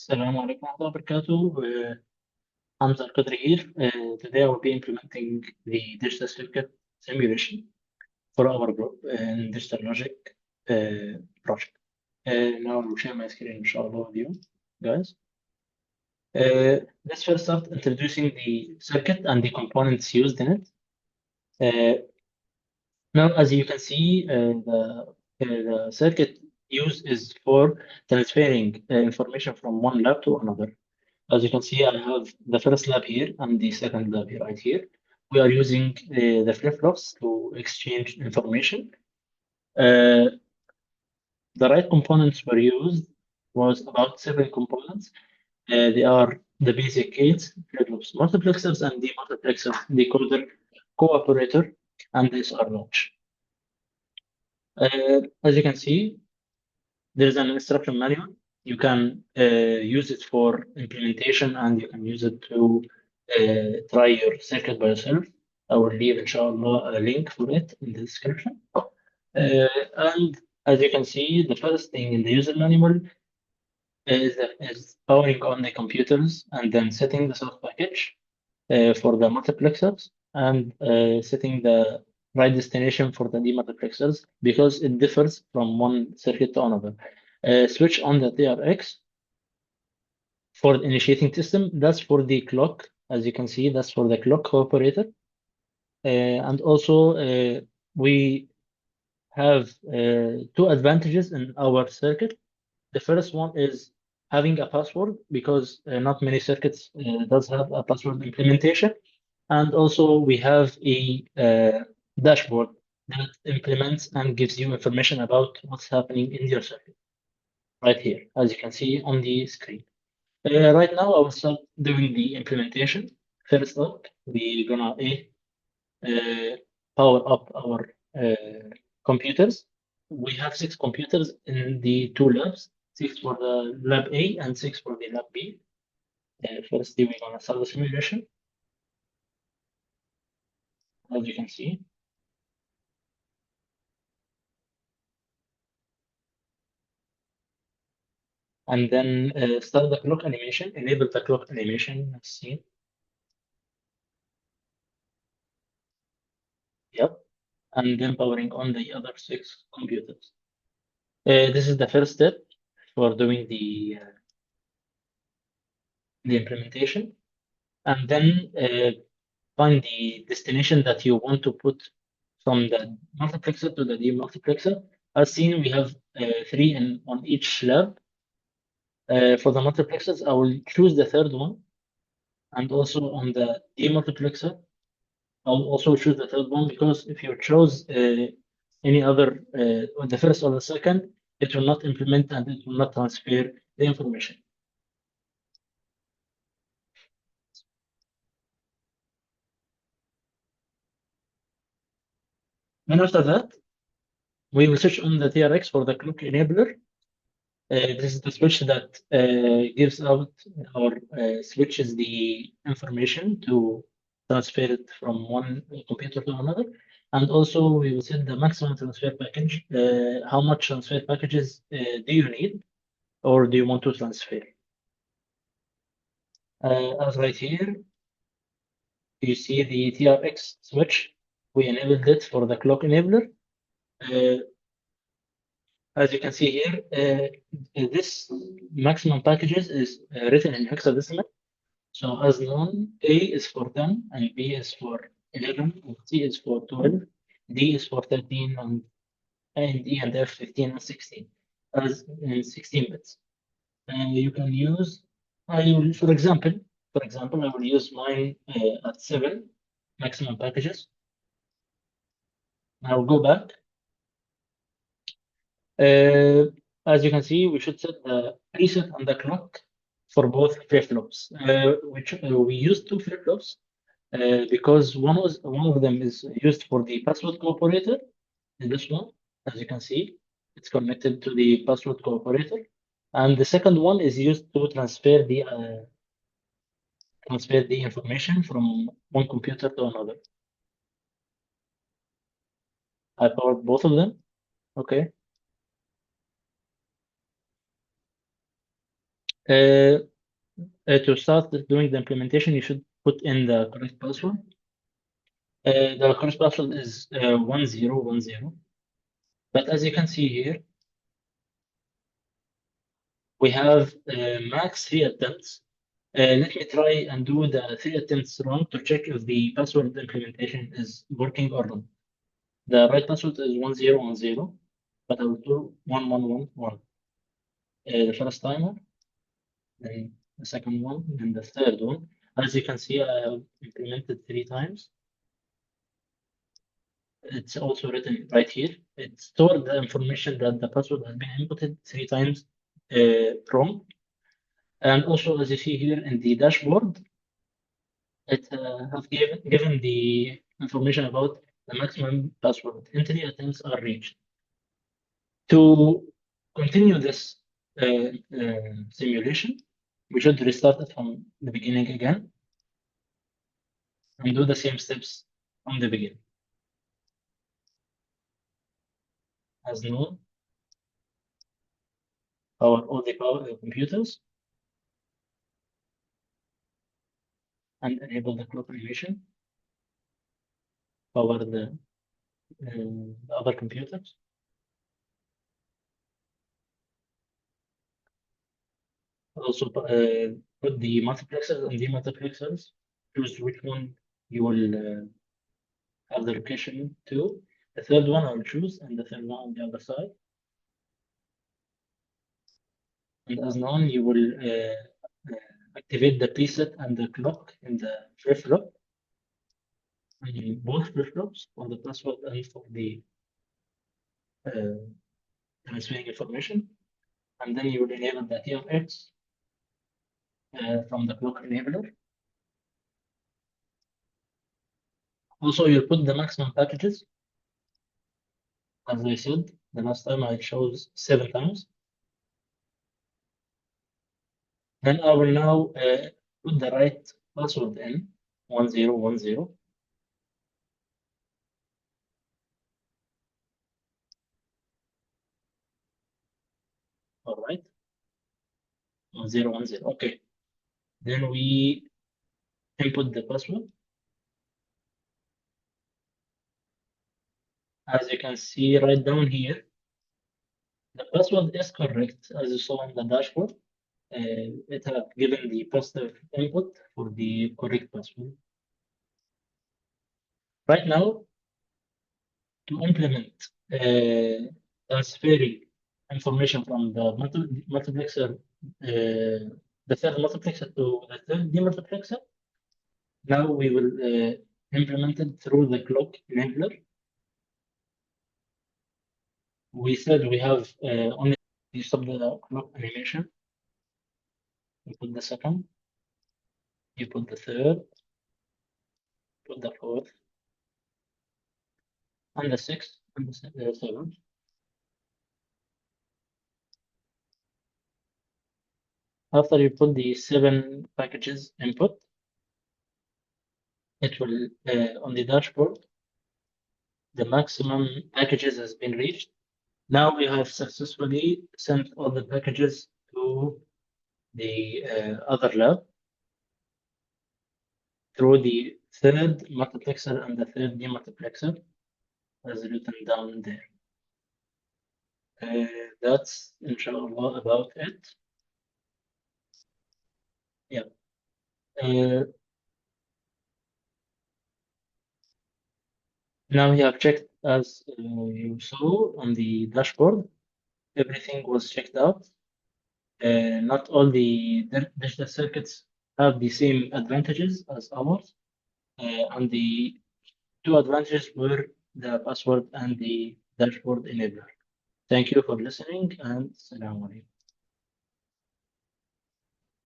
Assalamu alaikum wa rahmatullahi wa barakatuh. Hamza Al-khoudry here. Today I will be implementing the digital circuit simulation for our group in digital logic project. Now I will share my screen, inshallah, with you guys. Let's first start introducing the circuit and the components used in it. Now, as you can see, the circuit used is for transferring information from one lab to another. As you can see, I have the first lab here and the second lab here, right here. We are using the flip-flops to exchange information. The right components were used was about 7 components. They are the basic gates, flip-flops, multiplexers, and demultiplexer, decoder, cooperator, and this are launch. As you can see, there is an instruction manual. You can use it for implementation and you can use it to try your circuit by yourself. I will leave, inshallah, a link for it in the description. And as you can see, the first thing in the user manual is powering on the computers and then setting the source package for the multiplexers and setting the right destination for the demultiplexers because it differs from one circuit to another. Switch on the TRX for the initiating system. That's for the clock. As you can see, that's for the clock operator. And also, we have two advantages in our circuit. The first one is having a password because not many circuits does have a password implementation. And also we have a dashboard that implements and gives you information about what's happening in your circuit right here, as you can see on the screen. Right now, I will start doing the implementation. First up, we're gonna power up our computers. We have 6 computers in the 2 labs, 6 for the lab A and 6 for the lab B. Firstly, we're gonna start the simulation, as you can see. And then start the clock animation, enable the clock animation as seen. Yep. And then powering on the other 6 computers. This is the first step for doing the implementation. And then find the destination that you want to put from the multiplexer to the demultiplexer. As seen, we have 3 on each lab. For the multiplexers, I will choose the third one. And also on the demultiplexer, I'll also choose the third one because if you chose any other, the first or the second, it will not implement and it will not transfer the information. And after that, we will switch on the TRX for the clock enabler. This is the switch that gives out or switches the information to transfer it from one computer to another. And also, we will set the maximum transfer package. How much transfer packages do you need or do you want to transfer? As right here, you see the TRX switch. We enabled it for the clock enabler. Uh, as you can see here, this maximum packages is written in hexadecimal. So as known, A is for 10, and B is for 11, and C is for 12, D is for 13, and E and F 15 and 16, as in 16 bits. And you can use, for example, I will use mine at 7 maximum packages. I'll go back. Uh, as you can see, we should set the preset on the clock for both flip-flops. Which we use 2 flip-flops because one of them is used for the password cooperator. This one, as you can see, it's connected to the password cooperator, and the second one is used to transfer the information from one computer to another. I powered both of them. Okay. Uh, to start doing the implementation, you should put in the correct password. The correct password is 1010. But as you can see here, we have max 3 attempts. Let me try and do the 3 attempts run to check if the password implementation is working or not. The right password is 1010, but I will do 1111. The first timer, then the second one, then the third one. As you can see, I have implemented 3 times. It's also written right here. It stored the information that the password has been inputted 3 times wrong. And also, as you see here in the dashboard, it has given the information about the maximum password. Entry attempts are reached. To continue this simulation, we should restart it from the beginning again and do the same steps from the beginning. As known, power all the computers and enable the clock animation. Power the other computers. Also put the multiplexers and demultiplexers. Choose which one you will have the location to. The third one I'll choose, and the third one on the other side. And as known, you will activate the preset and the clock in the flip-flop, in both flip-flops for the password and for the uh, transferring information. And then you will enable the TFX from the clock enabler. Also, you'll put the maximum packages. As I said, the last time I chose 7 times. Then I will now put the right password in 1010. All right, 1010. Okay. Then we input the password. As you can see right down here, the password is correct, as you saw on the dashboard. It has given the positive input for the correct password. Right now, to implement transferring information from the multiplexer, the third multiplexer to the third demultiplexer, now we will implement it through the clock enabler. We said we have only you stop the clock animation. You put the second, you put the third, put the fourth, and the sixth, and the seventh. After you put the 7 packages input, it will on the dashboard, the maximum packages has been reached. Now we have successfully sent all the packages to the other lab through the third multiplexer and the third demultiplexer, as written down there. That's inshallah about it. Yeah. Uh, Now we have checked, as you saw on the dashboard, everything was checked out. Not all the digital circuits have the same advantages as ours. And the two advantages were the password and the dashboard enabler. Thank you for listening, and Assalamu alaikum.